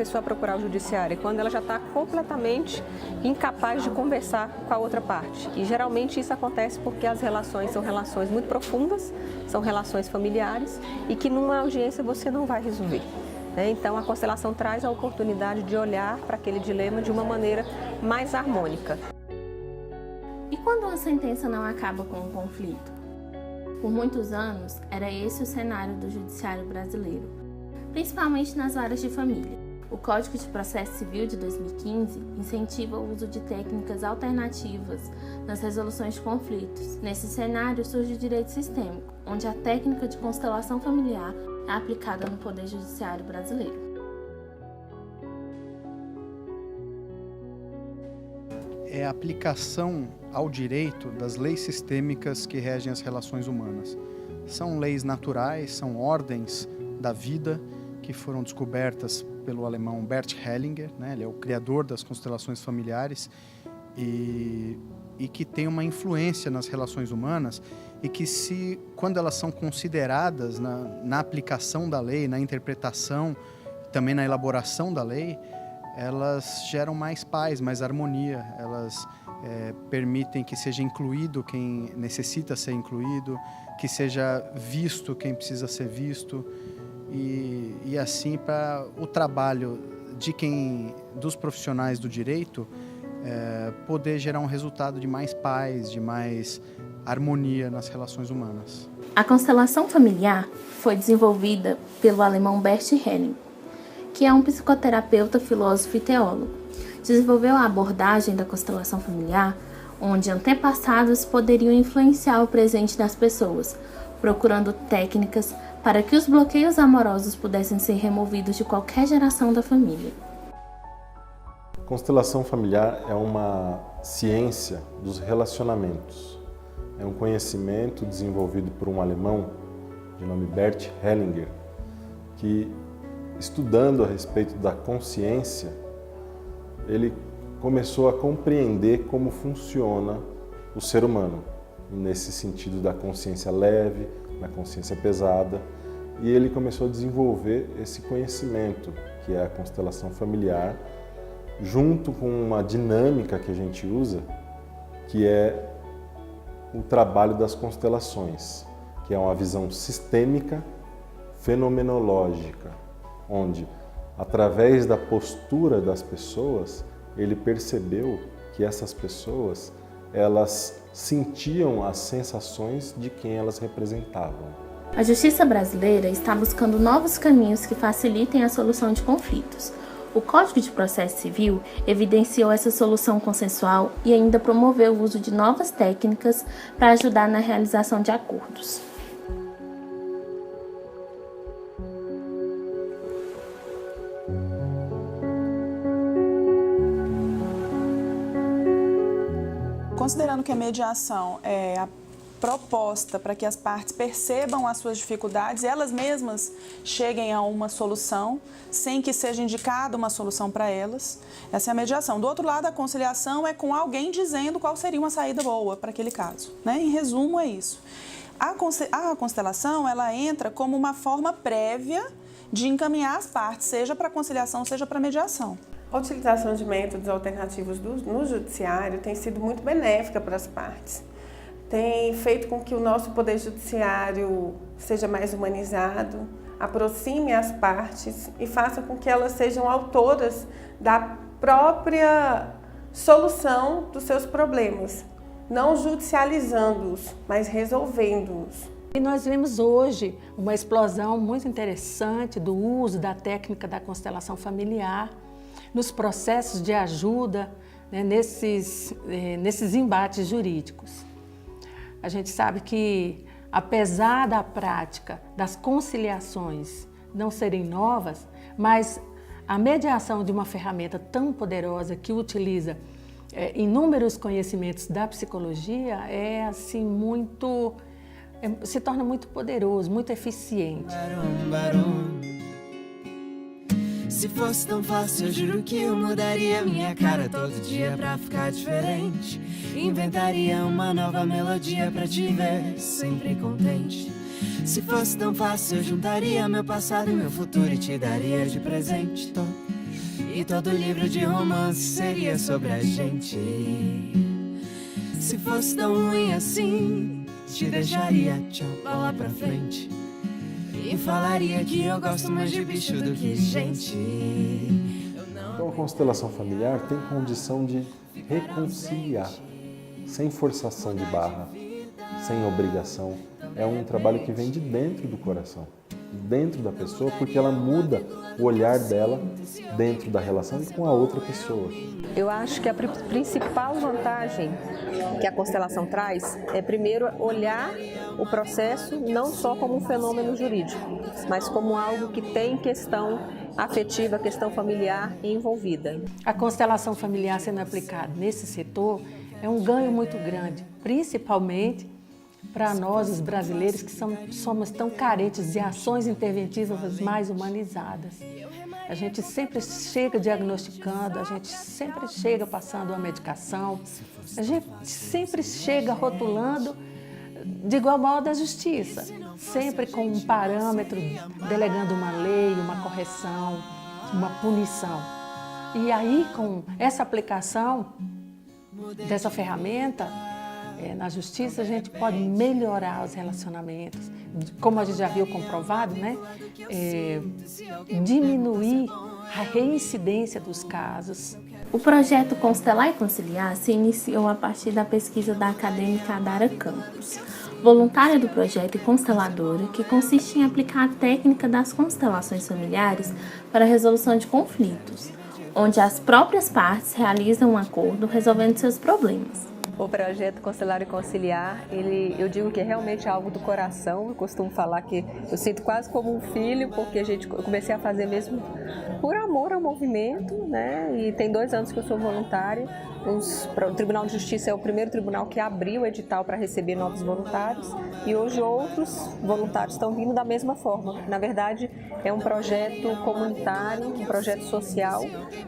pessoa procurar o judiciário? É quando ela já está completamente incapaz de conversar com a outra parte. E geralmente isso acontece porque as relações são relações muito profundas, são relações familiares e que numa audiência você não vai resolver. Então a constelação traz a oportunidade de olhar para aquele dilema de uma maneira mais harmônica. E quando uma sentença não acaba com um conflito? Por muitos anos, era esse o cenário do judiciário brasileiro, principalmente nas varas de família. O Código de Processo Civil de 2015 incentiva o uso de técnicas alternativas nas resoluções de conflitos. Nesse cenário surge o direito sistêmico, onde a técnica de constelação familiar é aplicada no Poder Judiciário brasileiro. É a aplicação ao direito das leis sistêmicas que regem as relações humanas. São leis naturais, são ordens da vida que foram descobertas pelo alemão Bert Hellinger, né? Ele é o criador das constelações familiares e que tem uma influência nas relações humanas e que, quando elas são consideradas na aplicação da lei, na interpretação, também na elaboração da lei, elas geram mais paz, mais harmonia, elas permitem que seja incluído quem necessita ser incluído, que seja visto quem precisa ser visto, e assim para o trabalho dos profissionais do direito poder gerar um resultado de mais paz, de mais harmonia nas relações humanas. A constelação familiar foi desenvolvida pelo alemão Bert Hellinger, que é um psicoterapeuta, filósofo e teólogo. Desenvolveu a abordagem da constelação familiar, onde antepassados poderiam influenciar o presente das pessoas, procurando técnicas para que os bloqueios amorosos pudessem ser removidos de qualquer geração da família. Constelação familiar é uma ciência dos relacionamentos. É um conhecimento desenvolvido por um alemão de nome Bert Hellinger, que, estudando a respeito da consciência, ele começou a compreender como funciona o ser humano, nesse sentido da consciência leve, da consciência pesada, e ele começou a desenvolver esse conhecimento, que é a constelação familiar, junto com uma dinâmica que a gente usa, que é o trabalho das constelações, que é uma visão sistêmica, fenomenológica, onde, através da postura das pessoas, ele percebeu que essas pessoas, elas sentiam as sensações de quem elas representavam. A justiça brasileira está buscando novos caminhos que facilitem a solução de conflitos. O Código de Processo Civil evidenciou essa solução consensual e ainda promoveu o uso de novas técnicas para ajudar na realização de acordos. Considerando que a mediação é a proposta para que as partes percebam as suas dificuldades e elas mesmas cheguem a uma solução, sem que seja indicada uma solução para elas, essa é a mediação. Do outro lado, a conciliação é com alguém dizendo qual seria uma saída boa para aquele caso, né? Em resumo, é isso. A constelação, ela entra como uma forma prévia de encaminhar as partes, seja para a conciliação, seja para a mediação. A utilização de métodos alternativos no judiciário tem sido muito benéfica para as partes. Tem feito com que o nosso poder judiciário seja mais humanizado, aproxime as partes e faça com que elas sejam autoras da própria solução dos seus problemas, não judicializando-os, mas resolvendo-os. E nós vemos hoje uma explosão muito interessante do uso da técnica da constelação familiar nos processos de ajuda, né, nesses embates jurídicos. A gente sabe que, apesar da prática das conciliações não serem novas, mas a mediação de uma ferramenta tão poderosa que utiliza inúmeros conhecimentos da psicologia é assim se torna muito poderoso, muito eficiente. Se fosse tão fácil, eu juro que eu mudaria minha cara todo dia pra ficar diferente. Inventaria uma nova melodia pra te ver sempre contente. Se fosse tão fácil, eu juntaria meu passado e meu futuro e te daria de presente. E todo livro de romance seria sobre a gente. Se fosse tão ruim assim, te deixaria tchau lá pra frente. E falaria que eu gosto mais de bicho do que gente. Então a constelação familiar tem condição de reconciliar, sem forçação de barra, sem obrigação. É um trabalho que vem de dentro do coração, dentro da pessoa, porque ela muda o olhar dela dentro da relação e com a outra pessoa. Eu acho que a principal vantagem que a constelação traz é, primeiro, olhar o processo não só como um fenômeno jurídico, mas como algo que tem questão afetiva, questão familiar envolvida. A constelação familiar sendo aplicada nesse setor é um ganho muito grande, principalmente para nós, os brasileiros, que somos tão carentes de ações interventivas mais humanizadas. A gente sempre chega diagnosticando, a gente sempre chega passando uma medicação, a gente sempre chega rotulando de igual modo à justiça, sempre com um parâmetro, delegando uma lei, uma correção, uma punição. E aí, com essa aplicação dessa ferramenta, na justiça, a gente pode melhorar os relacionamentos, como a gente já viu comprovado, né? Diminuir a reincidência dos casos. O projeto Constelar e Conciliar se iniciou a partir da pesquisa da acadêmica Adara Campos, voluntária do projeto e consteladora, que consiste em aplicar a técnica das constelações familiares para a resolução de conflitos, onde as próprias partes realizam um acordo resolvendo seus problemas. O projeto Constelar e Conciliar, eu digo que é realmente algo do coração. Eu costumo falar que eu sinto quase como um filho, porque eu comecei a fazer mesmo por amor ao movimento, né? E tem 2 anos que eu sou voluntária. O Tribunal de Justiça é o primeiro tribunal que abriu o edital para receber novos voluntários, e hoje outros voluntários estão vindo da mesma forma. Na verdade, é um projeto comunitário, um projeto social,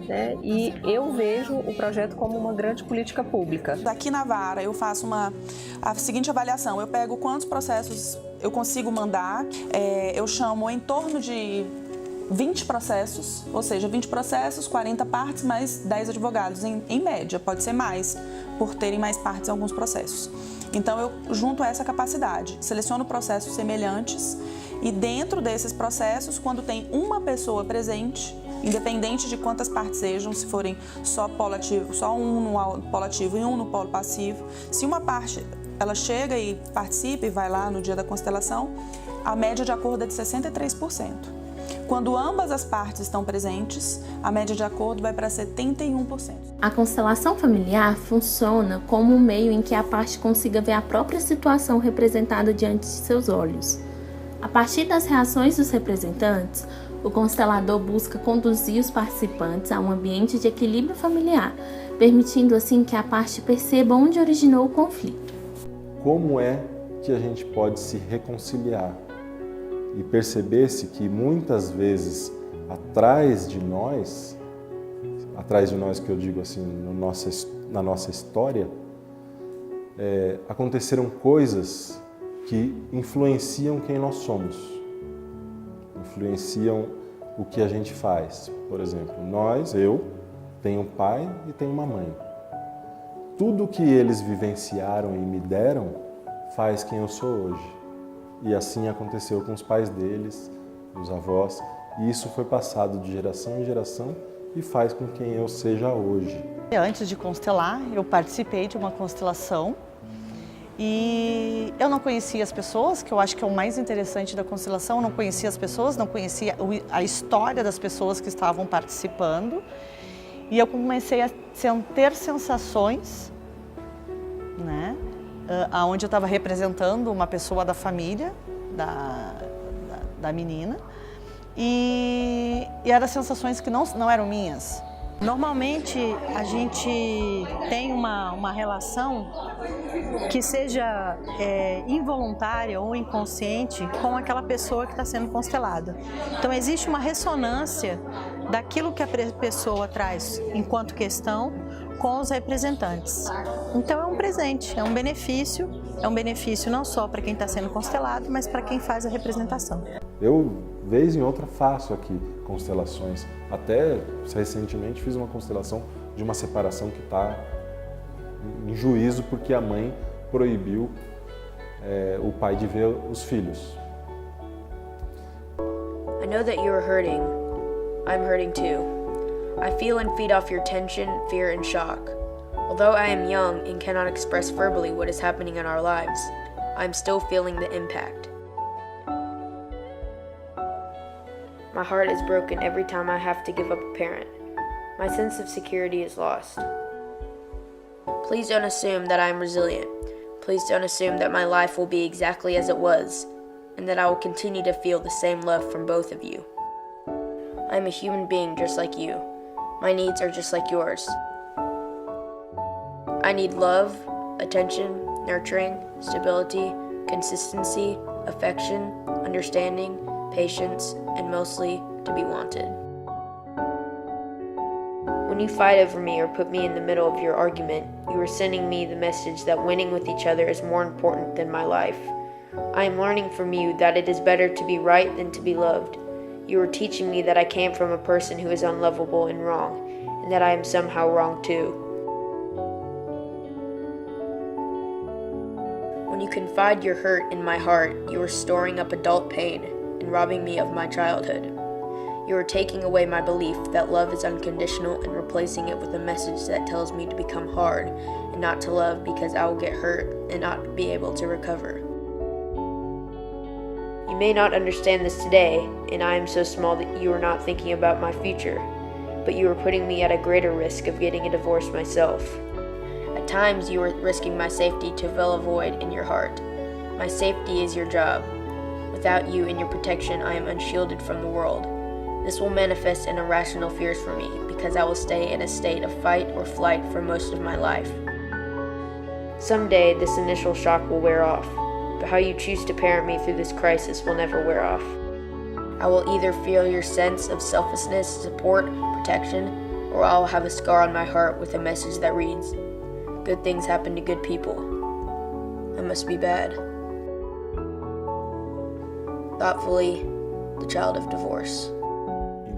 né? E eu vejo o projeto como uma grande política pública. Aqui na Vara eu faço a seguinte avaliação: eu pego quantos processos eu consigo mandar, eu chamo em torno de 20 processos, ou seja, 20 processos, 40 partes, mais 10 advogados, em média, pode ser mais, por terem mais partes em alguns processos. Então eu junto essa capacidade, seleciono processos semelhantes e dentro desses processos, quando tem uma pessoa presente, independente de quantas partes sejam, se forem só polo ativo, só um no polo ativo e um no polo passivo, se uma parte ela chega e participa e vai lá no dia da constelação, a média de acordo é de 63%. Quando ambas as partes estão presentes, a média de acordo vai para 71%. A constelação familiar funciona como um meio em que a parte consiga ver a própria situação representada diante de seus olhos. A partir das reações dos representantes, o constelador busca conduzir os participantes a um ambiente de equilíbrio familiar, permitindo assim que a parte perceba onde originou o conflito. Como é que a gente pode se reconciliar? E perceber-se que muitas vezes atrás de nós que eu digo assim, na nossa história, aconteceram coisas que influenciam quem nós somos, influenciam o que a gente faz. Por exemplo, eu tenho um pai e tenho uma mãe. Tudo que eles vivenciaram e me deram faz quem eu sou hoje. E assim aconteceu com os pais deles, os avós, e isso foi passado de geração em geração e faz com quem eu seja hoje. Antes de constelar, eu participei de uma constelação e eu não conhecia as pessoas, que eu acho que é o mais interessante da constelação. Eu não conhecia as pessoas, não conhecia a história das pessoas que estavam participando, e eu comecei a ter sensações, né? Onde eu estava representando uma pessoa da família da menina, e eram sensações que não eram minhas. Normalmente a gente tem uma relação que seja involuntária ou inconsciente com aquela pessoa que está sendo constelada. Então existe uma ressonância daquilo que a pessoa traz enquanto questão com os representantes. Então é um presente, é um benefício não só para quem está sendo constelado, mas para quem faz a representação. Eu vez em outra faço aqui constelações. Até recentemente fiz uma constelação de uma separação que está em juízo porque a mãe proibiu o pai de ver os filhos. I know that you are hurting. I'm hurting too. I feel and feed off your tension, fear, and shock. Although I am young and cannot express verbally what is happening in our lives, I am still feeling the impact. My heart is broken every time I have to give up a parent. My sense of security is lost. Please don't assume that I am resilient. Please don't assume that my life will be exactly as it was, and that I will continue to feel the same love from both of you. I am a human being just like you. My needs are just like yours. I need love, attention, nurturing, stability, consistency, affection, understanding, patience, and mostly to be wanted. When you fight over me or put me in the middle of your argument, you are sending me the message that winning with each other is more important than my life. I am learning from you that it is better to be right than to be loved. You are teaching me that I came from a person who is unlovable and wrong, and that I am somehow wrong too. When you confide your hurt in my heart, you are storing up adult pain and robbing me of my childhood. You are taking away my belief that love is unconditional and replacing it with a message that tells me to become hard and not to love because I will get hurt and not be able to recover. You may not understand this today, and I am so small that you are not thinking about my future, but you are putting me at a greater risk of getting a divorce myself. At times, you are risking my safety to fill a void in your heart. My safety is your job. Without you and your protection, I am unshielded from the world. This will manifest in irrational fears for me because I will stay in a state of fight or flight for most of my life. Someday, this initial shock will wear off, but how you choose to parent me through this crisis will never wear off. I will either feel your sense of selflessness, support, protection, or I will have a scar on my heart with a message that reads, "Good things happen to good people. I must be bad." Thoughtfully, the child of divorce.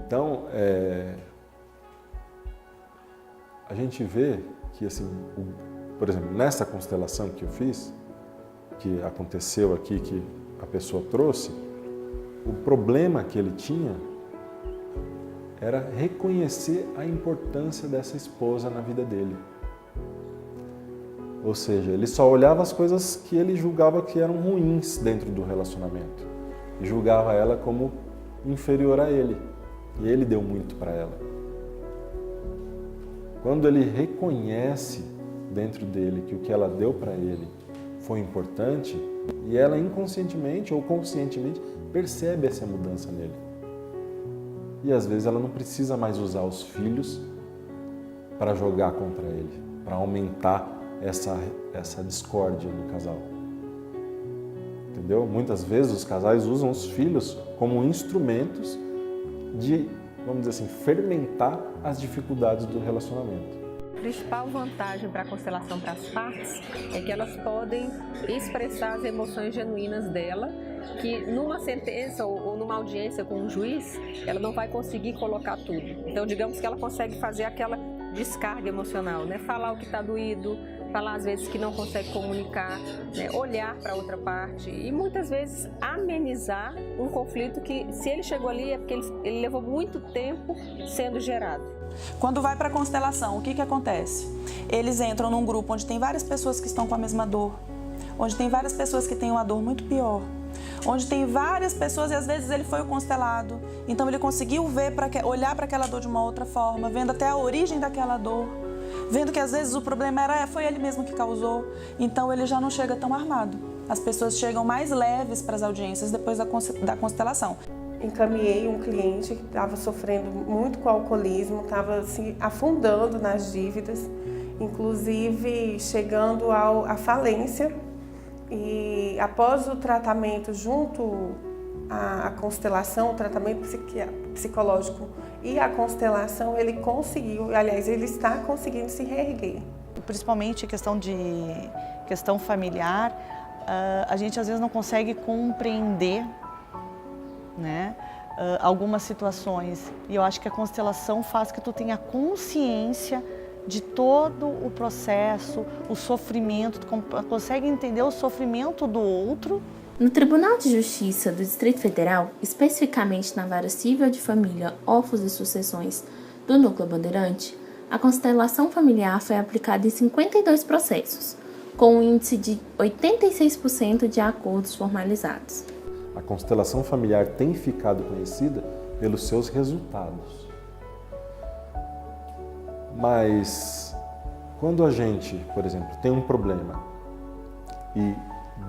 Então, a gente vê que, assim, por exemplo, nessa constelação que eu fiz, que aconteceu aqui, que a pessoa trouxe, o problema que ele tinha era reconhecer a importância dessa esposa na vida dele. Ou seja, ele só olhava as coisas que ele julgava que eram ruins dentro do relacionamento e julgava ela como inferior a ele. E ele deu muito para ela. Quando ele reconhece dentro dele que o que ela deu para ele foi importante, e ela inconscientemente ou conscientemente percebe essa mudança nele. E às vezes ela não precisa mais usar os filhos para jogar contra ele, para aumentar essa discórdia no casal. Entendeu? Muitas vezes os casais usam os filhos como instrumentos de, vamos dizer assim, fermentar as dificuldades do relacionamento. A principal vantagem para a constelação para as partes é que elas podem expressar as emoções genuínas dela, que numa sentença ou numa audiência com um juiz, ela não vai conseguir colocar tudo. Então, digamos que ela consegue fazer aquela descarga emocional, né? Falar o que está doído, falar às vezes que não consegue comunicar, né? Olhar para outra parte e muitas vezes amenizar um conflito que, se ele chegou ali, é porque ele levou muito tempo sendo gerado. Quando vai para a constelação, o que acontece? Eles entram num grupo onde tem várias pessoas que estão com a mesma dor, onde tem várias pessoas que têm uma dor muito pior, onde tem várias pessoas e às vezes ele foi o constelado, então ele conseguiu olhar para aquela dor de uma outra forma, vendo até a origem daquela dor, vendo que às vezes o problema foi ele mesmo que causou, então ele já não chega tão armado. As pessoas chegam mais leves para as audiências depois da constelação. Encaminhei um cliente que estava sofrendo muito com o alcoolismo, estava se afundando nas dívidas, inclusive chegando à falência. E após o tratamento junto à constelação, o tratamento psicológico e a constelação, ele conseguiu, aliás, ele está conseguindo se reerguer. Principalmente questão familiar, a gente às vezes não consegue compreender, né, algumas situações. E eu acho que a constelação faz que tu tenha consciência de todo o processo, o sofrimento, tu consegue entender o sofrimento do outro. No Tribunal de Justiça do Distrito Federal, especificamente na Vara Civil de Família, Órfãos e Sucessões do Núcleo Bandeirante, a constelação familiar foi aplicada em 52 processos, com um índice de 86% de acordos formalizados. A constelação familiar tem ficado conhecida pelos seus resultados. Mas quando a gente, por exemplo, tem um problema e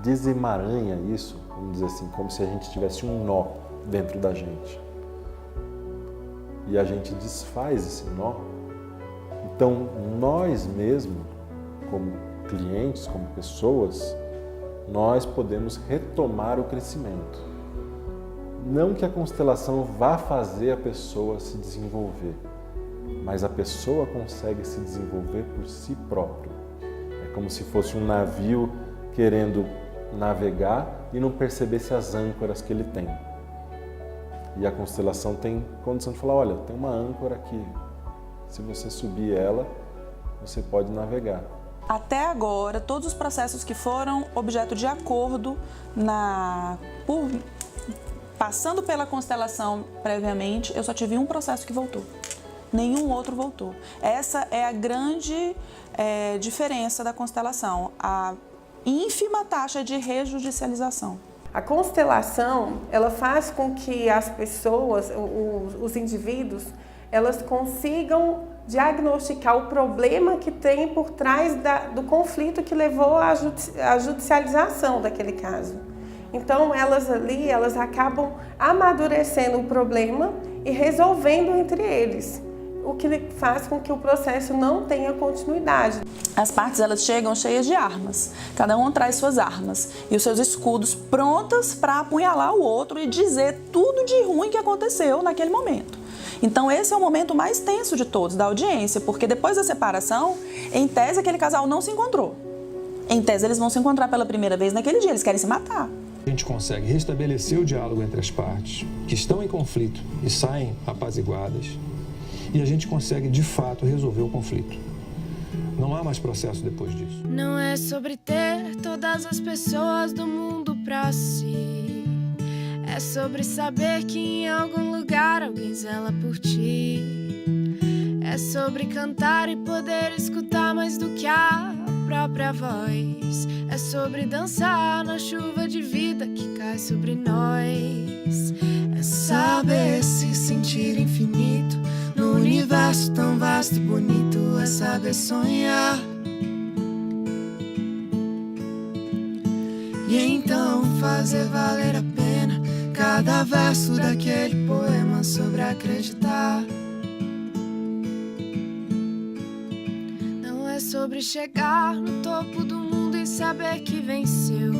desemaranha isso, vamos dizer assim, como se a gente tivesse um nó dentro da gente, e a gente desfaz esse nó, então nós mesmos, como clientes, como pessoas, nós podemos retomar o crescimento. Não que a constelação vá fazer a pessoa se desenvolver, mas a pessoa consegue se desenvolver por si próprio. É como se fosse um navio querendo navegar e não percebesse as âncoras que ele tem. E a constelação tem condição de falar, olha, tem uma âncora aqui, se você subir ela, você pode navegar. Até agora, todos os processos que foram objeto de acordo passando pela constelação previamente, eu só tive um processo que voltou. Nenhum outro voltou. Essa é a grande diferença da constelação, a ínfima taxa de rejudicialização. A constelação, ela faz com que as pessoas, os indivíduos, elas consigam diagnosticar o problema que tem por trás do conflito que levou à judicialização daquele caso. Então, elas acabam amadurecendo o problema e resolvendo entre eles, o que faz com que o processo não tenha continuidade. As partes, elas chegam cheias de armas, cada um traz suas armas e os seus escudos prontas para apunhalar o outro e dizer tudo de ruim que aconteceu naquele momento. Então esse é o momento mais tenso de todos, da audiência, porque depois da separação, em tese aquele casal não se encontrou. Em tese eles vão se encontrar pela primeira vez naquele dia, eles querem se matar. A gente consegue restabelecer o diálogo entre as partes que estão em conflito e saem apaziguadas, e a gente consegue de fato resolver o conflito. Não há mais processo depois disso. Não é sobre ter todas as pessoas do mundo pra si. É sobre saber que em algum lugar alguém zela por ti. É sobre cantar e poder escutar mais do que a própria voz. É sobre dançar na chuva de vida que cai sobre nós. É saber se sentir infinito no universo tão vasto e bonito. É saber sonhar e então fazer valer a pena cada verso daquele poema sobre acreditar. Não é sobre chegar no topo do mundo e saber que venceu.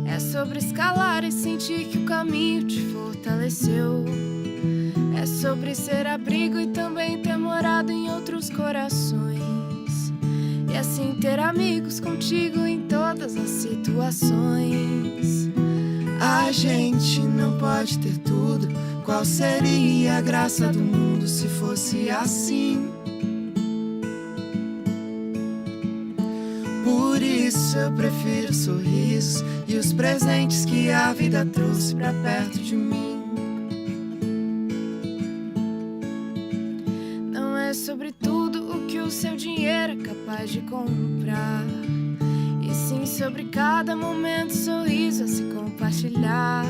É sobre escalar e sentir que o caminho te fortaleceu. É sobre ser abrigo e também ter morado em outros corações. E assim ter amigos contigo em todas as situações. A gente não pode ter tudo. Qual seria a graça do mundo se fosse assim? Por isso eu prefiro sorrisos e os presentes que a vida trouxe pra perto de mim. Não é sobre tudo o que o seu dinheiro é capaz de comprar, e sim sobre cada momento, sorriso a se compartilhar.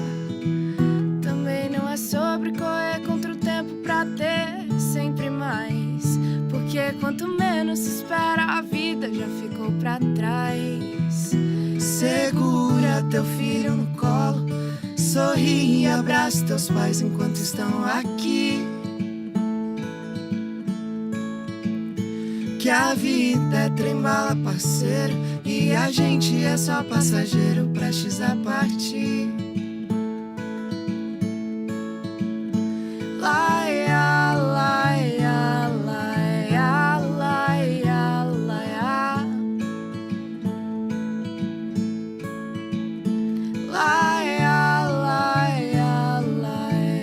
Também não é sobre correr contra o tempo pra ter sempre mais, porque quanto menos se espera a vida já ficou pra trás. Segura teu filho no colo, sorri e abraça teus pais enquanto estão aqui. Que a vida é trem-bala, parceiro, e a gente é só passageiro prestes a partir. Laia, laia, laia, laia, laia. Laia, laia, laia.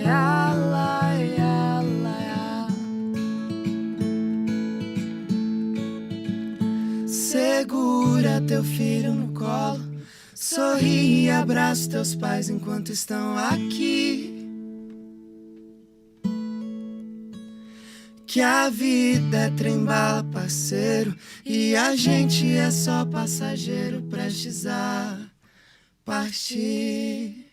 Segura teu filho no colo, sorri e abraça teus pais enquanto estão aqui. Que a vida é trem-bala, parceiro, e a gente é só passageiro prestes a partir.